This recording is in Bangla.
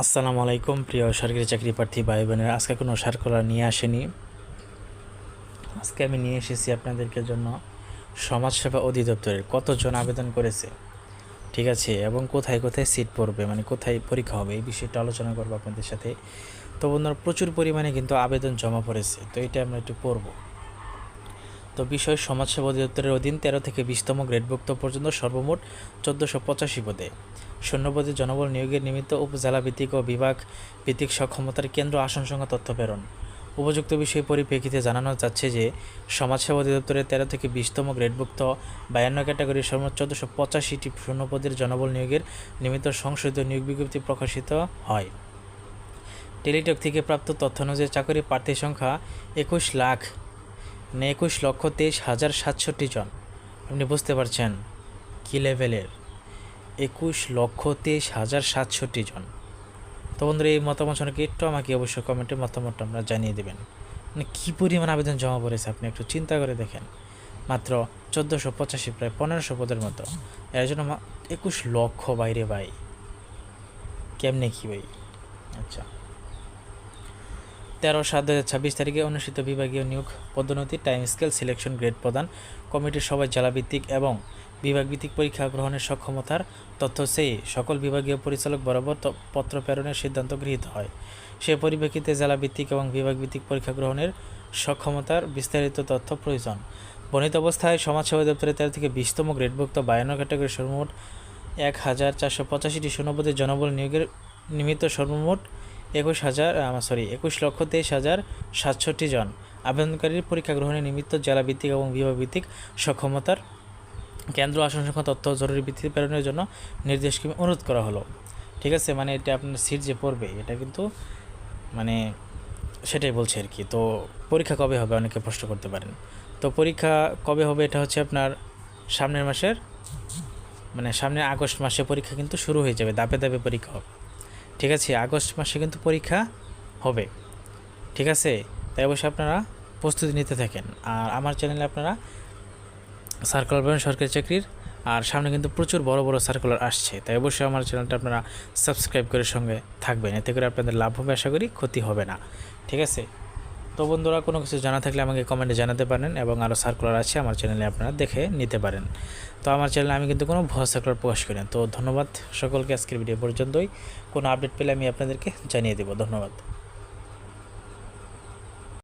আসসালামু আলাইকুম প্রিয় সরকারি চাকরি প্রার্থী ভাই বোনেরা, আজকে কোনো সার্কুলার নিয়ে আসেনি। আজকে আমি নিয়ে এসেছি আপনাদেরকে জন্য সমাজসেবা অধিদপ্তরের কতজন আবেদন করেছে, ঠিক আছে, এবং কোথায় কোথায় সিট পড়বে, মানে কোথায় পরীক্ষা হবে, এই বিষয়টা আলোচনা করবো আপনাদের সাথে। তো বন্ধুরা, প্রচুর পরিমাণে কিন্তু আবেদন জমা পড়েছে, তো এটা আমরা একটু পড়ব। তো বিষয়, সমাজসেবা অধিদপ্তরের অধীন 13 থেকে 20তম গ্রেডভুক্ত পর্যন্ত সর্বমোট 1485 পদে শূন্যপদে জনবল নিয়োগের নিমিত্ত উপজেলা ভিত্তিক ও বিভাগ ভিত্তিক সক্ষমতার কেন্দ্র আসন সংখ্যা তথ্য প্রেরণ। উপযুক্ত বিষয় পরিপ্রেক্ষিতে জানানো যাচ্ছে যে সমাজসেবা অধিদপ্তরের 13 থেকে 20তম গ্রেডভুক্ত 52 ক্যাটাগরির সর্বোচ্চ 1485টি শূন্যপদের জনবল নিয়োগের নিমিত্ত সংশোধিত নিয়োগ বিজ্ঞপ্তি প্রকাশিত হয়। টেলিটক থেকে প্রাপ্ত তথ্য অনুযায়ী চাকরি প্রার্থীর সংখ্যা 21,23,67 জন। আপনি বুঝতে পারছেন কী লেভেলের, 21,23,67 জন। তো বন্ধুরা, এই মতামত সম্পর্কে একটু আমাকে অবশ্যই কমেন্টে মতামতটা আমরা জানিয়ে দেবেন। মানে কী পরিমাণ আবেদন জমা পড়েছে আপনি একটু চিন্তা করে দেখেন। মাত্র 1485, প্রায় 1500 পদের মতো, এর জন্য 21 লক্ষ বাইরে ভাই, কেমনে কী ভাই? আচ্ছা, 13/7/2026 তারিখে অনুষ্ঠিত বিভাগীয় নিয়োগ পদোন্নতি টাইম স্কেল সিলেকশন গ্রেড প্রদান কমিটির সবাই জেলাভিত্তিক এবং বিভাগভিত্তিক পরীক্ষা গ্রহণের সক্ষমতার তথ্য চেয়ে সকল বিভাগীয় পরিচালক বরাবর পত্র প্রেরণের সিদ্ধান্ত গৃহীত হয়। সে পরিপ্রেক্ষিতে জেলাভিত্তিক এবং বিভাগভিত্তিক পরীক্ষা গ্রহণের সক্ষমতার বিস্তারিত তথ্য প্রয়োজন। বর্ণিত অবস্থায় সমাজসেবা দপ্তরের 13 থেকে 20তম গ্রেডভুক্ত 52 ক্যাটাগরির সর্বমোট 1485টি শূন্যপদে জনবল নিয়োগের নিমিত্ত সর্বমোট 21,23,67 জন আবেদনকারীর পরীক্ষা গ্রহণের নিমিত্ত জেলাভিত্তিক এবং বিভাগভিত্তিক সক্ষমতার কেন্দ্র আসন সংখ্যা তথ্য জরুরি ভিত্তিতে প্রেরণের জন্য নির্দেশক্রমে অনুরোধ করা হলো। ঠিক আছে, মানে এটা আপনার সিট যে পড়বে এটা কিন্তু মানে সেটাই বলছে আর কি। তো পরীক্ষা কবে হবে অনেকে প্রশ্ন করতে পারেন। তো পরীক্ষা কবে হবে, এটা হচ্ছে আপনার সামনের মাসের সামনের আগস্ট মাসে পরীক্ষা কিন্তু শুরু হয়ে যাবে, ধাপে ধাপে পরীক্ষা হবে। ঠিক আছে, আগস্ট মাসে কিন্তু পরীক্ষা হবে। ঠিক আছে, তাই অবশ্যই আপনারা প্রস্তুতি নিতে থাকেন। আর আমার চ্যানেলে আপনারা সার্কুলার পাবেন সরকারি চাকরির, আর সামনে কিন্তু প্রচুর বড় বড় সার্কুলার আসছে, তাই অবশ্যই আমার চ্যানেলটা আপনারা সাবস্ক্রাইব করে সঙ্গে থাকবেন, এতে করে আপনাদের লাভ হবে, আশা করি ক্ষতি হবে না। ঠিক আছে, তো বন্ধুরা, কোনো কিছু জানা থাকলে আমাকে কমেন্টে জানাতে পারেন, এবং আরও সার্কুলার আছে আমার চ্যানেলে, আপনারা দেখে নিতে পারেন। তো আমার চ্যানেলে আমি কিন্তু কোনো ভুয়া সার্কুলার প্রকাশ করি না। তো ধন্যবাদ সকলকে, আজকের ভিডিও পর্যন্তই। কোনো আপডেট পেলে আমি আপনাদেরকে জানিয়ে দেবো। ধন্যবাদ।